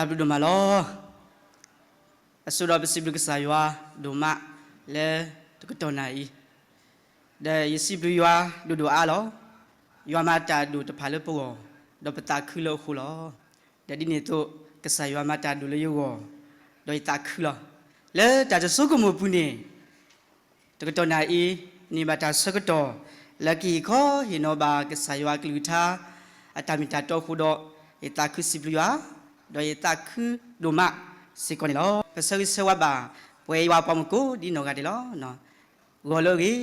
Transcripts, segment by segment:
จับดูมาล้อสุดาเป็นสิบลูกสายวะดูมาเล่ตุกตัวไหนเดี๋ยวสิบลูกวะดูอาล้อยวามาตาดูตะพาเลปัวดอกตาคือล้อคู่ล้อเดี๋ยวดิเนี่ยตัวกษายวามาตาดูเลยอยู่ดอยตาคือล้อเล่แต่จะสู้กับมือปุ่นเนี่ยตุกตัวไหนนี่มาตาสักตัวแล้วกี่ข้อเห็นว่าก็สายวากลุท่าอาตามิตาโตขุดอตาคือสิบลัวโดยตาคือดูมาสิคนนี้ล้อภาษาอิสราเอลป่วยว่าปมกูดีนอกกันดีล้อเนาะวัวโลกี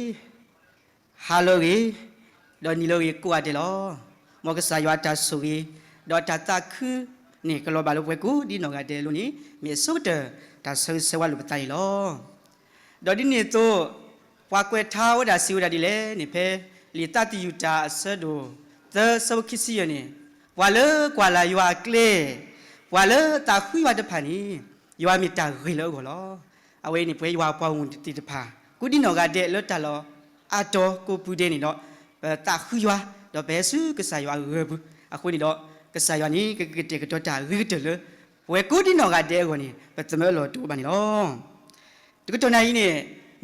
ฮาโลกีโดยนิโลกีกูอัดล้อมอกสายวาตาสุกีโดยตาคือนี่ก็ล้อบาลูป่วยกูดีนอกกันดีลุนี่มีสุดตาภาษาอิสราเอลลุบตายล้อโดยดินี่ตัวว่าเกวท้าวดาสิวดาดิเลนี่เพลิตาติยุตาเสดูเตสวคิสิยนี่ว่าเลกว่าลายัวเกลว่าเลตาคุยว่าจะผ่านี่ยัวมีตาเกลก็ล้อเอาไว้นี่เพื่อยัวปาวติดผ่ากูดินอกาเดลตาล้ออาโตกูพูดนี่เนาะตาคุยว่าดอกเบสุก็สายว่าเรบุอาคุนี่เนาะก็สายว่านี่ก็เด็กก็ตาเรเตลเว้กูดินอกาเดก็นี่เป็นสมัยล้อตัวบ้านนี่ล้อตุกตัวไหนนี่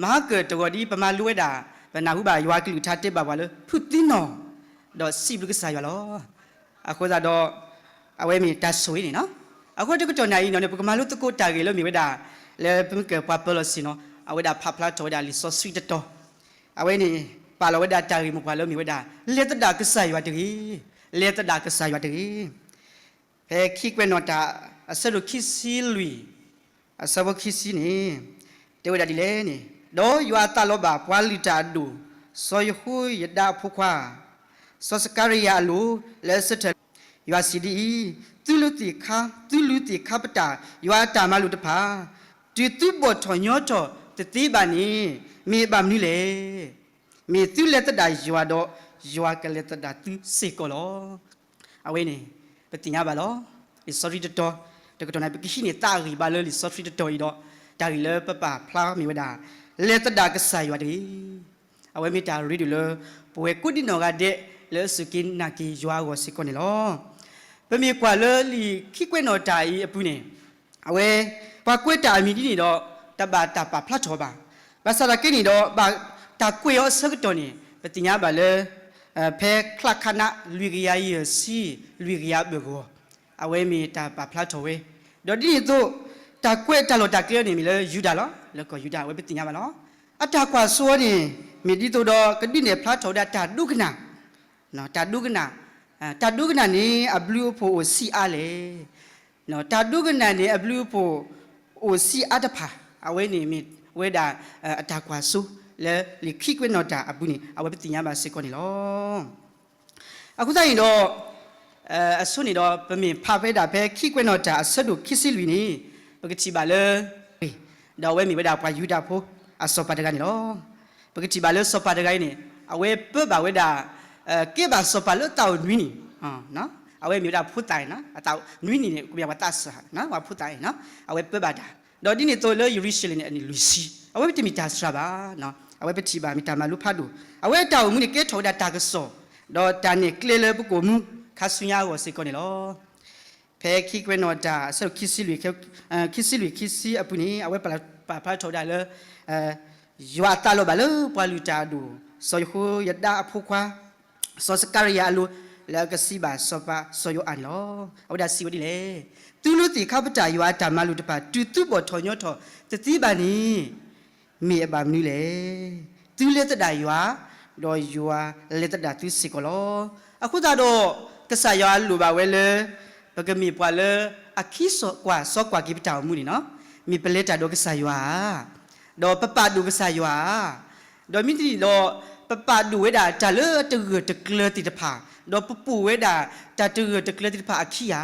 มหาเกิดตัวดีประมาณรู้ได้เป็นนาหูบายวากิลุทัดเตบาวาเลยพุทธินอดอสิบลูกสายวะล้ออาคุจะดอเอาไว้มีตาสวยนี่เนาะอาคุจะก็จนไหนเนาะเนี่ยพวกมาลุตะโกตาเกลือมีไว้ด่าแล้วเพิ่งเกิดปาเปลสิเนาะเอาไว้ด่าพับพลาโจด่าลิซอสวิตโตเอาไว้นี่ปาเราไว้ด่าจารีมุกปาเลือมีไว้ด่าเลี้ยตด่าก็ใส่วะดีเลี้ยตด่าก็ใส่วะดีเฮ้คิกเวนอตาสรุปคิสิลุยสาวคิสินี่เดี๋ยวด่าดีเลยนี่โดยยัวตาลบาปวาลิตาดูสอยหุยยดาพุควาสสการยาลูเลสเตยัวสิดีตุลุติคาปตายัวตามาลุตพาตุบทอยอจอตติบานีมีบามนี่เลมีตุเลตดายัวดยัวกเลตดาตุสิกโลเอาไว้นี่ปฏิญาบาลอิสริตโตแต่ก็ตอนนั้นเป็นขี้เนี่ยตารีบาลเลยอิสริตโตอีดอตารีเลยปะปาพลามีวดาเลตดากษายวดีเอาไว้มีตารีดูเลยป่วยกุดินอกาเดเลสกินนากียัววสิคนนี่ล้อเป็นมีกว่าเลยลีขี้กวนอตายปุ่นเนี่ยเอาไว้ปากกวยตามีที่นี่ดอกตาบาตาปาพลาชอบาภาษาละกินี่ดอกบาตากวยเอาสักตัวนี่ปฏิญาบาเลยเพคลักขณะลุยยาเยสีลุยยาเบโกเอาไว้มีตาปาพลาชเวเดี๋ยวนี้ตัวตากวยตาโลตาเกลียวนี่มีเลยยูดาล้อแล้วก็ยูดาไว้ปฏิญาบาล้ออัตากว่าสัวนี่มีดีตัวดอกก็ดิเนี่ยพลาชดาตาดูขนาเนาะตาดูขนานี่อับลูโพโอซีอาเลเนาะตาดูขนานี่อับลูโพโอซีอาตพาเอาไว้นี่มีเวดาอัตากว่าสุและลิคิกเวนอตาอับุนี่เอาไว้ปฏิญาบาสิกอนี่ล้อအခုတိုင်းတော့အဆုနေတော့ဗမေဖာဖဲတာဖဲခိကွဲ့တော့တာဆတ်တို့ခိစီလူနီပကတိပါလေတော့ဝဲမိဝဲတာပွားယူတာဖို့အစောပါတကနေလောပကတိပါလေစောပါတကိုင်းနေအဝဲပပါဝဲတာကေပါစောပါလို့တောက်နွီးနီနော်အဝဲမိဝဲတာဖုတ်တိုင်နော်အတောက်နွီးနီနေကိုပြဝတ်တဆာနော်ဝါဖုတ်တိုင်နော်အဝဲပပါတာတော့ဒီနေတော့လေယူရီရှလနေအနီလူစီအဝဲပတိမီတာဆရာပါနော်အဝဲပတိပါမီတာမလူဖတ်တို့အဝဲတောက်မှုနေကဲထော်တာတာကစောတော့တန်နေကလေလေပုကိုမှုခါဆွညာကိုစိတ်ကောနေလောဖဲခိကွဲ့နော်တာဆောက်ခိစီလူခိစီအပူနေအဝဲပါဖတ်ထော်တာလေยัวตาโลบาลปาลูตาดูสอยหูยดาพุควาสอสการยาลูแล้วก็สิบาสอปาสอยอันลอเอาดาสิวดิเลตุลุติข้าพเจ้ายัวตามาลูตปาตุบทอยอทอตติบานีมีอบามนี่เลตุเลตดายัวดอยยัวเลตดาตุสิกโลအခုသာတော့ကဆာယာလူပါဝဲလေပကမီပွာလေအခီစောကွာစောကွာကိပတောင်မှုနီနော်မီပလက်တာတော့ကဆာယာดอปะปะดูกษายัวดอมิติดอปะปะดูเวดาจะเลตะเกตะเกลติตะผาดอปะปูเวดาจะตะเกตะเกลติตะผาอขิยา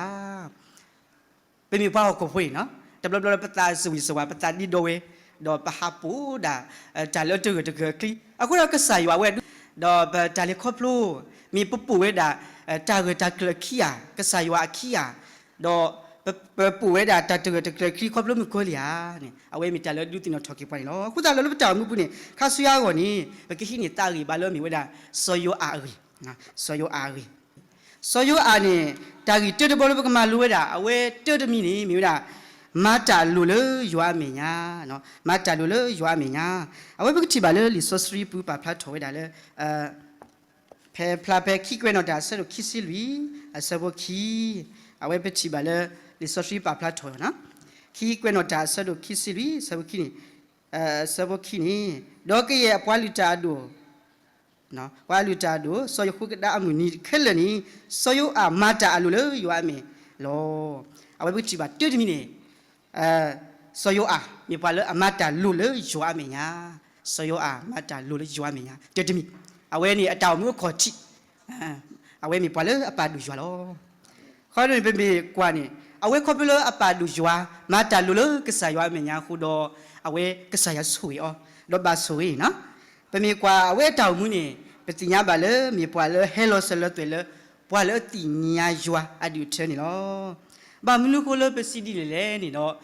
เป็นมีพ่อก็พูดเนาะแต่บลาปะตาสวิสวาปะตาดิโดเวดอปะหาปูดาจะเลตะเกตะเกคลิอะกูกษายัวเวดอปะจะเลครอบลูมีปะปูเวดาจะเกตะเกลขิยากษายัวอขิยาดอปู่เวดาตาเตอตะเกลคลิครอบลูมีโคลียานี่เอาไว้มีจะเลดูตินอทอกิไปเนาะกูตาเลปะตามุปุนี่คาสุยาก่อนนี่ปะกิหินี่ตารีบาเลมีเวดาซอยโยอารีนะซอยโยอารี so you are ne tagi ted bolo ka malu da awe ted mi ni mi da mata lule yua me nya no mata lule yua me nya awe bukti ba le li sorcery pu pa pla tho da le pe pla pe ki kwe no da se lo ki si lui a se bo ki awe bukti ba le li sorcery pa pla tho na ki kwe no da se lo ki si lui se bo ki ni se bo ki ni do ke ye apwa lu ta do no wa lu ta do so yu ku da amu ni khel ni so yu a mata lule yua me lo awe bukti ba ted mi ni so yo a mi pala amata lule jwa me nya so yo a mata lule jwa me nya tetemi awe ni ataw mu kho chi awe mi pala apa du jwa lo kho ni pe mi kwa ni awe kho pala apa du jwa mata lule ke sa yo me nya khu do awe ke sa ya sui o do ba sui na pe mi kwa awe taw mu ni pe ti nya ba le mi pala hello se le twe le pala ti nya jwa adu che ni lo ba minu ko le pe sidi le ni no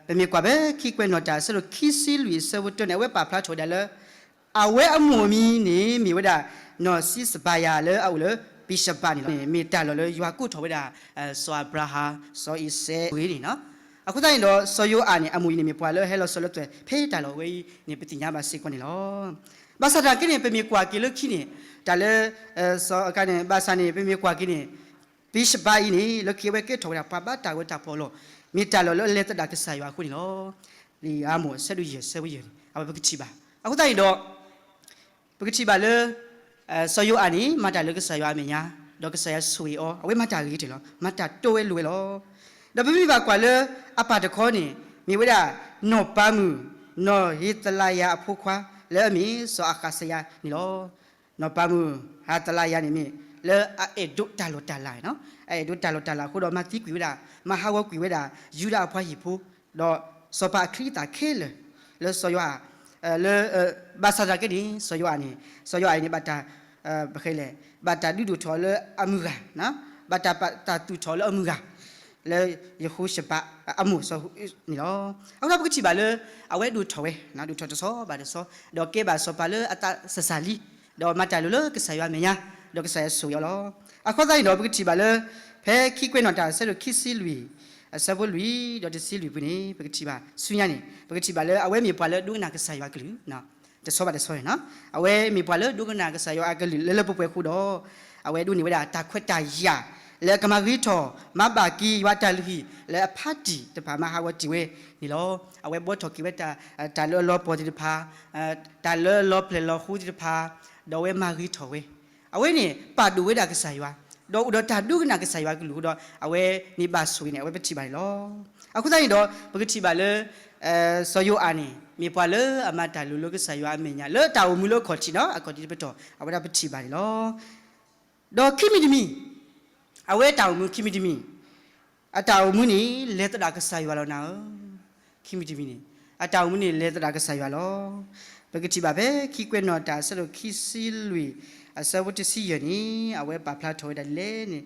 pe mi kwa be ki kwe no ta se lo ki si lui se wo to ne we pa pla tho da le a we amu mi ni mi we da no si sa ba ya le a le bishop ba ni lo mi ta lo le ywa ku tho we da so abraha so ise we ni noအခုတိုင်းတော့စောယိုအာနေအမူနေမြပွာလဲဟဲလောဆောလတ်ဖေးတာလောဝေးနေပတိညာပါစေကွနေလောဘာသာတာကိနေပေမြကွာကိလခိနေတာလဲစောကနေဘာသာနေပေမြကွာကိနေဘိရှဘိုင်းနေလခိဝဲကေထောရပါဘာတာဝတာပေါ်လောမိတာလောလဲတဒါကဆာယွာခုနေလောဒီအမိုဆက်လူရဆက်ဝရအဘပကတိပါအခုတိုင်းတော့ပကတိပါလဲစောယိုအာနေမတာလကဆာယွာမညာတော့ကဆာယဆွေအောအဝဲမတာကြီးတယ်လောမတာတိုးဝဲလွယ်လောဒါပြပြပါကွာလေအပါတခေါနေမိဝဒနောပါမှုနောဟိတလာယအဖို့ခွာလဲအမီစောအခါဆယာနီလောနောပါမှုဟာတလာယနေမိလဲအေဒုတာလောတာလာနော်အေဒုတာလောတာလာခုတော့မတိကွေဝဒမဟာဝကွေဝဒယူဒအဖွားဟိဖို့တော့စောပါခရီတာခဲလဲစောယလဲဘာသာကဒီစောယအနေစောယအနေဘတာဘခဲလေဘတာဒူဒူထော်လဲအမှုကနော်ဘတာပတာတူထော်လဲအမှုကle yehu sheba amu so ni lo aw la bukti ba le awe du thowe na du tho so ba de so do ke ba so pa le ata sasali do mata lo ke sa ya me nya do ke sa ya so yo lo akho dai do bukti ba le phe ki kwe no ta se lo ki si lui sa bo lui do de si lui pu ni bukti ba su nya ni bukti ba le awe mi pa le du na ke sa ya klu na de so ba de so na awe mi pa le du na ke sa ya klu le pu pwe khu do awe du ni wa ta khwet ta ya le kamari tho ma ba ki wa ta lu le phati te pa ma ha wa ti we ni lo awe bo tho ki we ta lo po ti pha ta lo ple lo khu ti pha do we ma ri tho we awe ni pa du we da ka sai wa do ta du na ka sai wa ku lu do awe ni ba sui ni awe pe ti ba lo aku sai do ba ti ba le so yo ani mi pa le amata lu lo ka sai wa me nya le ta wu mu lo kho ti no a ko ti pe to awe da pe ti ba lo do kimi di mi awe taw mu kimi dimi ataw mu ni leta da ka saywa lo na kimi dimi ni ataw mu ni leta da ka saywa lo pagati ba be ki kwe no ta so ki si lui asa wuti si ye ni awe pa pla tho da le ni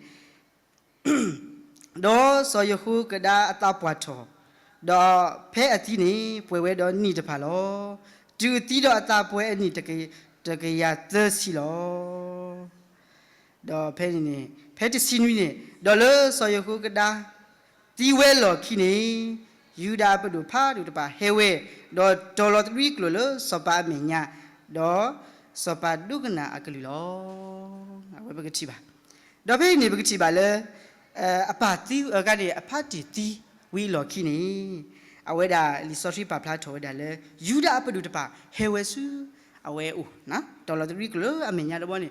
do so yo hu ka da ata pwa tho do phe ati ni pwe we do ni ta pha lo du ti do ata pwe ani ta ke ya te si lo do phe niဖဲတစီနွီနေဒေါ်လာဆော်ယခုကဒါတီဝဲလော်ခိနေယူဒာပဒုဖာဒုတပါဟဲဝဲဒေါ်လာ3ကလိုလစပါမညာဒေါ်စပါဒုကနာအကလီလောအဝဲပကတိပါဒေါ်ဖေးနေပကတိပါလေအပါတီကနေအဖတ်တီဝီလော်ခိနေအဝဲဒါလီဆော်ရှိပါဖလာထော်ဒါလေယူဒာပဒုတပါဟဲဝဲဆူအဝဲဦးနော်ဒေါ်လာ3ကလိုအမညာတော့နေ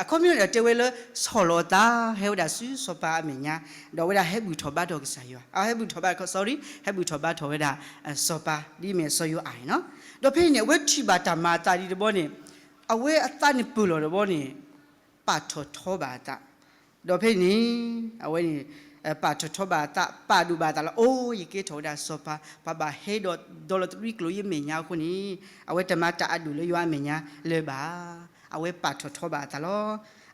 အကွန်မြူနတီဝဲလဆော်လောတာဟဲဝဒါဆူစပါအမညာဒေါ်ဝဲဒါဟဲဘူးထော်ဘတ်တော့ကစားရဟဲဘူးထော်ဘတ် sorry ဟဲဘူးထော်ဘတ်ထော်ဝဲဒါစပါဒီမဲဆော်ရအိုင်နော်ဒေါ်ဖေးနေဝဲတီဘာတာမာတာဒီတော့နေအဝဲအတန်ပူလို့တော့နေပါထော်ထောဘာတာဒေါ်ဖေးနေအဝဲနေပါထောဘာတာပါဒူဘာတာလားအိုးရေကေထော်ဒါစပါပါဘာဟဲဒေါ်လာ3ကလိုရမညာခုနီအဝဲတမတာအဒူလေရွာမညာလေပါအဝဲပါထောဘာတာလော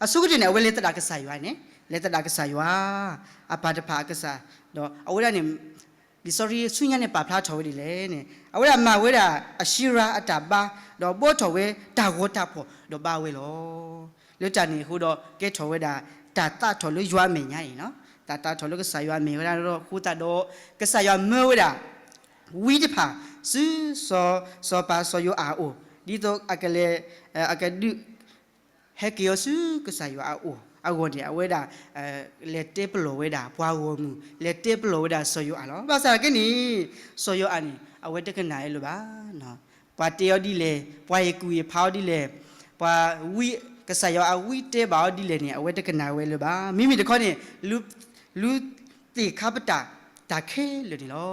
အစုကတင်အဝဲလေတတာကဆာရွာနေလေတတာကဆာရွာအပါတဖာကဆာတော့အဝဲကနေဒီ sorry ဆွညနေပါဖလားထော်ဝဲဒီလေနေအဝဲမဝဲတာအရှိရာအတာပါတော့ဘောထော်ဝဲတာဝတာဖို့တော့ပါဝဲလောလေတန်နေခုတော့ကဲထော်ဝဲတာတ ตาตาถอลุยัวเมียเนาะตาตาถอลุก็สายยัวเมียก็ได้รอคู่ตาโดก็สายยัวเมื่อดาวิธีพาซื้อสอปาสอยูอาโอดีโตอากาเลอากาดูเฮกิโอซื้อก็สายยัวอาโออาวันนี้เอาไว้ด่าเลตเตปโลไว้ด่าพัววัวมูเลตเตปโลไว้ด่าสอยูอาล้อภาษาแค่นี้สอยูอานี่เอาไว้ได้กันไหนหรือบ้าเนาะปาเตียวดีเลยปาเอกุยพาวดีเลยปาวิก็สายยัวอาวิเตบ่าวดีเลยเนี่ยเอาไว้ได้กันไหนไว้หรือบ้ามีแต่คนนี่ลูตีข้าพตาเคเลยนี่ล้อ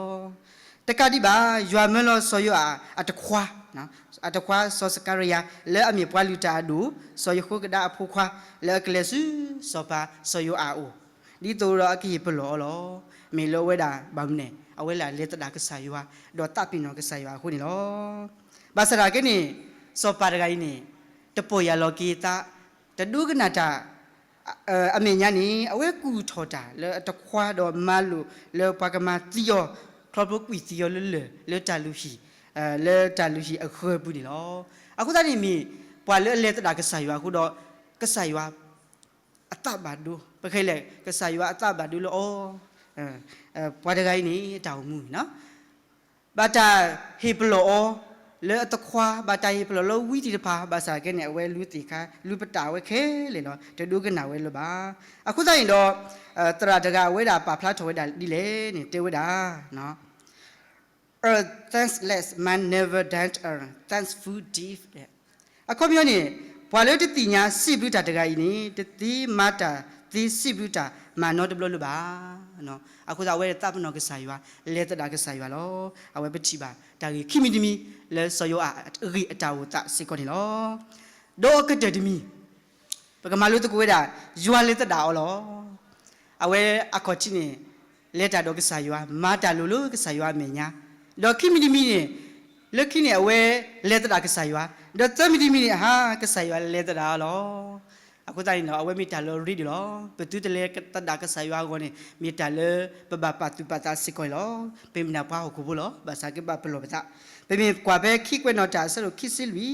แต่การที่บ่ายัวเมื่อเราสอยูอาอัตควานะอัตควาสอสการียาแล้วอเมียปวาลูตาดูสอยูคุกได้อภูควาแล้วก็เลยซื้อสอปาสอยูอาโอดีตัวเราขี้เปล่าล้อมีโลเวดาบำเนี่ยเอาไว้ละเลตดาก็สายวาดอตาปินอก็สายวาคนนี้ล้อบาสระกันนี่สอปาร์ไกนี่ตะโปยาโลกีตาแต่ดูกันนะจ๊ะอเมียนี่เอาไว้กูทอดาแล้วตะควาดอมาลูแล้วปากมาติโอครอบครัวกุยติโอเลยจาลุฮีเลยจาลุฮีเคยบุญนี่ล้อaku tadi mi puala le tak ke sayu aku dok ke sayu atak badu pakai le ke sayu atak badu lo pada gai ni tahu mu no baca hiplo le atakwa baca hiplo lo wi ti pa bahasa ke ne we lu ti kha lu pata we ke le no te du ke na we lo ba aku tadi dok tra daga we da pa phla tho we da di le ni te we da no earth thankless man never dance earth thanks food deep အခုမျိုးနေဘာလို့တည်ညာစိပုတာတကကြီးနေတည်မတာတည်စိပုတာမနောတဘလို့ပါနော်အခုသာဝဲတပ်နောကဆိုင်ရွာလဲတတာကဆိုင်ရွာလောအဝဲပတိပါတာကြီးခိမီတမီလဲဆောယောအအတာဝတစေကောနေလောဒေါကတတမီပကမလို့တကွေးတာရွာလဲတတာအောလောအဝဲအခေါ်ချင်းနေလဲတာတော့ကဆိုင်ရွာမတာလို့လို့ကဆိုင်ရွာမညာဒေါခိမီတမီနေလက်ခိနေအဝဲလဲတတာကဆိုင်ရွာဒါသမီးမီဟာကဆိုင်ရွာလဲတတာလောအခုတိုင်းတော့အဝဲမီတာလောရီဒီလောပတူတလဲကတတာကဆိုင်ရွာကိုနေမီတာလဲပပပတူပတာစကိုလောပေမနာပါဟုတ်ဘူးလောဘာစာကပပလောပတာပေမကွာပဲခိကွနော်တာဆလို့ခိစီလူ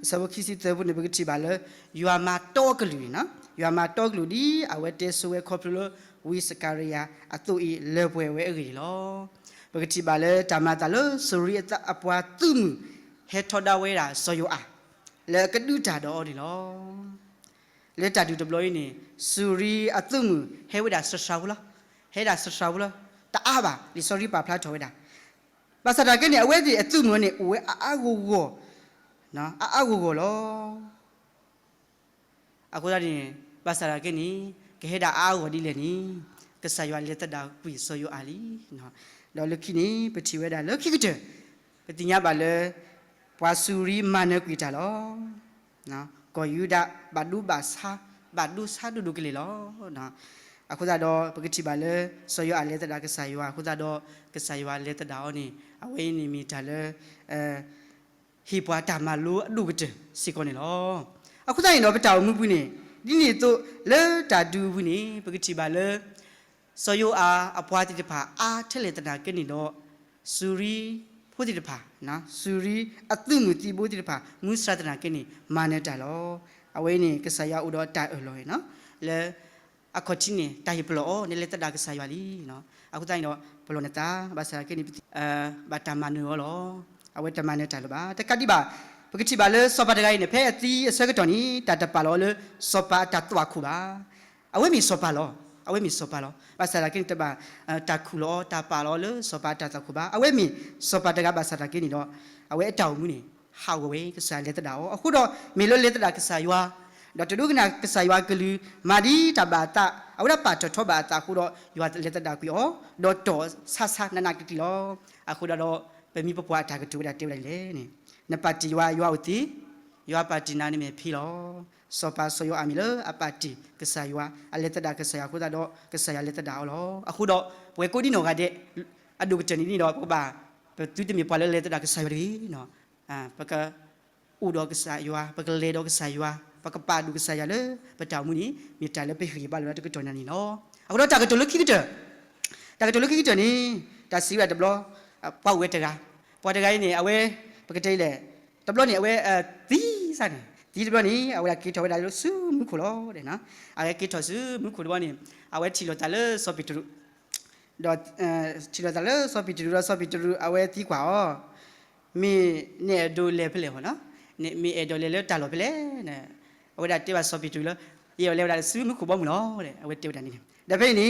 ဆဘခိစီတဲ့ဘူးနေပကတိပါလဲယူအမာတော့ကလူနော်ယူအမာတော့ကလူဒီအဝဲတဲဆွဲခေါပလို့ဝီစကာရီယာအတူဤလေပွဲဝဲအကြီးလောပကတိပါလဲတမတာလို့စရီအပွားသူမှုဟဲထော်ဒါဝဲတာဆောယိုအာလဲကဒူတာတော့ဒီလောလဲတာဒူဒပလိုင်းနေစူရီအသုမှုဟဲဝဲတာဆဆာဘူးလားဟဲတာဆဆာဘူးလားတအားပါဒီဆော်ရီပါဖလာထော်ဝဲတာပါစတာကနေအဝဲဒီအသုမှုနေဝဲအာဂိုကိုနော်အာဂိုကိုလောအခုဒါဒီပါစတာကနေကဟဲတာအာဂိုဒီလေနီကဆာယွာလက်တတာပွေဆောယိုအာလီနော်လောလခိနေပတိဝဲတာလခိကတဲ့ပတိညာပါလဲပွားစူရီမနကွီတာလောနော်ကိုယူဒဘဒူဘာစာဒူကလေးလောနော်အခုသာတော့ပကတိပါလေဆောရအလဲတတာကဆာယွာအခုသာတော့ကဆာယွာလဲတတာအောနေအဝေးနေမီတာလေဟီပွားတာမလိုအဒုကတစီကောနေလောအခုသာရင်တော့ပတောင်မှုဘူးနေဒီနေ့တော့လဲတာဒူဘူးနေပကတိပါလေဆောယွာအပွားတိတဖာအားထက်လေတတာကနေတော့စူရီဖို့တိတဖာနော်စူရီအတုမှုတိဖို့တိတဖာမုစရတနာကနေမာနေတာလောအဝေးနေကဆာယဥတော်တိုင်အလောနော်လဲအခုချင်းနေတိုင်ပလောနေလက်တတာကဆာယလီနော်အခုတိုင်းတော့ဘလောနေတာဘာစာကနေဘာတမနူလောအဝေးတမနေတာလောပါတကတိပါပကတိပါလဲစောပါတကိုင်းနေဖဲအတီးအစကတော်နီတတပါလောလဲစောပါတတ်ွားခုပါအဝေးမီစောပါလောအဝဲမီစောပါလောဘာသာကင်းတပါတာခုလောတာပါလောလစောပါတာခုပါအဝဲမီစောပါတကဘာသာကင်းနေတော့အဝဲအတောင်မှုနေဟာဝဲကစားလက်တတာအခုတော့မေလိုလက်တတာကစားရွာတော့တူကနာကစားရွာကလူမာဒီတဘာတာအဝရပါထောဘာတာခုတော့ရွာလက်တတာကွီအောတော့တော့ဆဆနနာကတိလောအခုတော့ပမီပပွားတာကတူတာတေးလိုက်လေနေနပါတီရွာဦးတီရွာပါတီနာနေမေဖီလောစောပါဆောယအမီလအပါတီကဆာယွာအလက်တဒါကဆာယခုဒါတော့ကဆာယလက်တဒါအောလောအခုတော့ပွဲကိုဒီနော်ကတဲ့အဒုကချနီနီတော့ပပါတူတမီပါလက်တဒါကဆာယရီနော်ပကဥတော်ကဆာယွာပကလေတော့ကဆာယွာပကပါဒုကဆာယလေပတောင်မူနီမြေတလည်းပိခိပါလို့တကတော်နေနော်အခုတော့တာကတလခိကတာကတလခိကနီတာစီရတဘလပောက်ဝဲတကပွားတကကြီးနေအဝဲပကတိလေတဘလနေအဝဲသီးစနေ ဒီတော့နီအဝဲကေထောဒါလို့ဆူမှုခုလောတဲ့နော်အဝဲကေထောဆူမှုခုတော့နီအဝဲချီလို့တလဲဆော့ပီတူတော့ချီလို့တလဲဆော့ပီတူတော့ဆော့ပီတူအဝဲတီကွာဩမီနေဒိုလေဖလေဟောနော်နေမီအဒိုလေလေတလို့ဖလေနဲ့အဝဲဒါတေပါဆော့ပီတူလို့ရေလေဒါဆူမှုခုဘောမလို့တဲ့အဝဲတေဝဒါနီဒါဖိနေ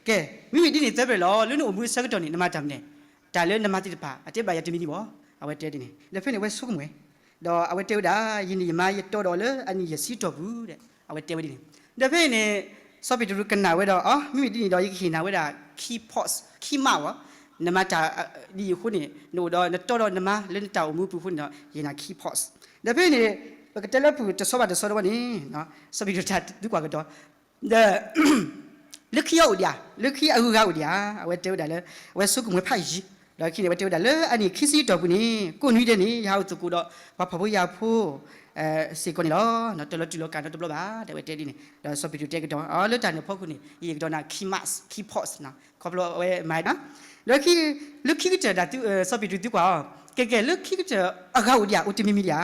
ကဲမိမိဒီနေတဲ့ပဲလောလူနုအမှုဆက်တော်နေနမတမ်နေဒါလေနမတိတပါအတိပါရတမီဒီဘောအဝဲတဲတင်နေဒါဖိနေဝဲဆုကမွေတော့အဝဲတေဝဒါယင်းဒီမာရတော်တော်လေအနီရစီတော်ဘူးတဲ့အဝဲတေဝဒီနေဒါဖိနေဆော့ပီတူကနာဝဲတော့အော်မိမိဒီနေတော့ရခိနာဝဲဒါ key pots key မဝနမတာဒီခုနေနိုတော့တော်နမလင်းတောက်မှုပူခုနော်ယင်းနာ key pots ဒါဖိနေပကတလပူတဆောပါတဆောတော့နေနော်ဆော့ပီတူတာဒီကွာကတော့ဒါလခိယောဒီယာလခိအဟုကဦးဒီယာအဝဲတေဝဒါလေဝဲဆုကမွေဖိုက်ကြီးတော့ခိနေဝဲတေဝဒါလေအနိခိစီတော်ဘူးနေကိုနွီးတဲ့နေရာဟုကူတော့ဘာဖဖို့ရဖို့စေကိုနေလောနော်တလတူလောကန်တော့ဘလပါတဲ့ဝဲတေဒီနေတော့ဆော့ပီတူတေကတော့အော်လွတ်တာနေဖို့ခုနေဤကတော့နာခိမတ်ခိပေါ့စ်နာခေါပလောဝဲမိုင်နော်လခိလခိကတဲ့တူဆော့ပီတူတူကွာကဲလခိကတဲ့အကောက်ဒီယာဥတမီမီဒီယာ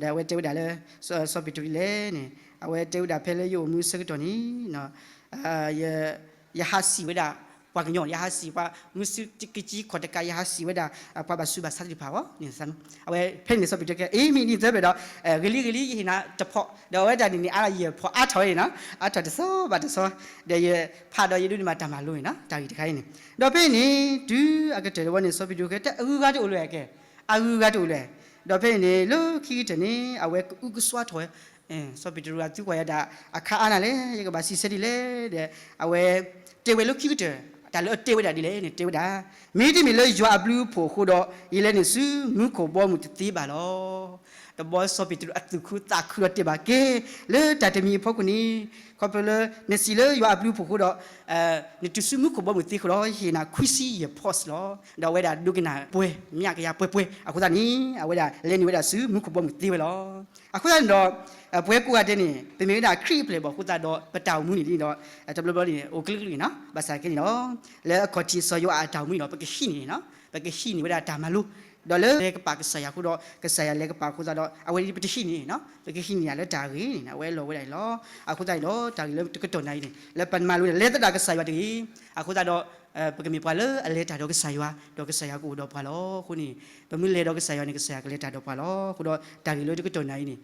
ဒါဝဲတေဝဒါလေဆော့ပီတူလေနေအဝဲတေဝဒါဖဲလေယိုမှုစကတော့နီနော်ya hasi weda pa ganyo ya hasi pa musi tikiji khotaka ya hasi weda pa ba su ba sa di pa wo ni san awe phe ni so bi ke e mi ni ze be do geli hina de pho do weda ni a ye pho a thaw ye na a thaw de so ba de so de ye pha do ye du ni ma ta ma lo ye na ta gi de kai ni do phe ni du a ke de wo ni so bi ke ta agu ga de lo ye ke agu ga de lo ye do phe ni lo ki de ni awe u ku swa thawဆော့ပီတူရာသူကွာရတာအခါအားနာလေရကဘာစီစရီလေတဲ့အဝဲတေဝဲလုခိကတဲ့ဒါလို့တေဝဲတာဒီလေနေတေဝဲတာမီတီမီလေရွာဘလူးဖို့ခိုးတော့ရေလဲနေစုမှုကိုဘောမှုတီးပါလောတဘောဆော့ပီတူအတူခုတာခုတ်တေပါကေလေတတမီဖို့ကနီခေါပလနေစီလေရွာဘလူးဖို့ခိုးတော့နေတူစုမှုကိုဘောမှုတီးခရောဟိနာခွီစီရဖော့စ်လောဒါဝဲတာဒုကနာပွဲမြကရပွဲအခုသာနီအဝဲတာလဲနေဝဲတာစုမှုကိုဘောမှုတီးဝဲလောအခုသာတော့ပွဲကူကတဲ့နေတမီးတာခရီးပလေပေါ့ခုသာတော့ပတောင်မှုနေဒီတော့တဘလဘလနေအိုကလကလီနော်ဘာသာကင်းနော်လဲခေါတီဆောရွာတောင်မှုနော်ပကရှိနေနော်ပကရှိနေဝဲတာဒါမလို့တော့လေကပါကဆရာခုတော့ကဆရာလေကပါခုသာတော့အဝဲဒီပတရှိနေနော်ပကရှိနေရလဲတာရီနေဝဲလောဝဲတိုင်းလောအခုတိုင်းတော့တာရီလဲတကတော်နိုင်နေလဲပန်မလို့လဲတကဆရာတကြီးအခုသာတော့ပကမီပါလေအလေတာတော့ကဆရာတော့ကဆရာကိုတော့ပါလောခုနေပမီလေတော့ကဆရာနေကဆရာကလေတာတော့ပါလောခုတော့တာရီလို့တကတော်နိုင်နေ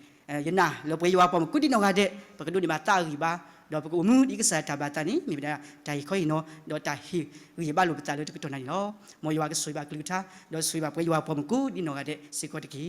ယနာလောပွေးရွာပေါ်မှာကုတိနောကတဲ့ပကဒုဒီမှာတာရီပါတော့ပကမှုဒီကစားတာဘာတနီမိဒါတိုင်ခွေနော်တော့တာဟီရီဘာလို့ပတာလို့တကတော်နိုင်နော်မော်ရွာကဆွေးပါကလူတာတော့ဆွေးပါပွေးရွာပေါ်မှာကုဒီနောကတဲ့စေကောတကီ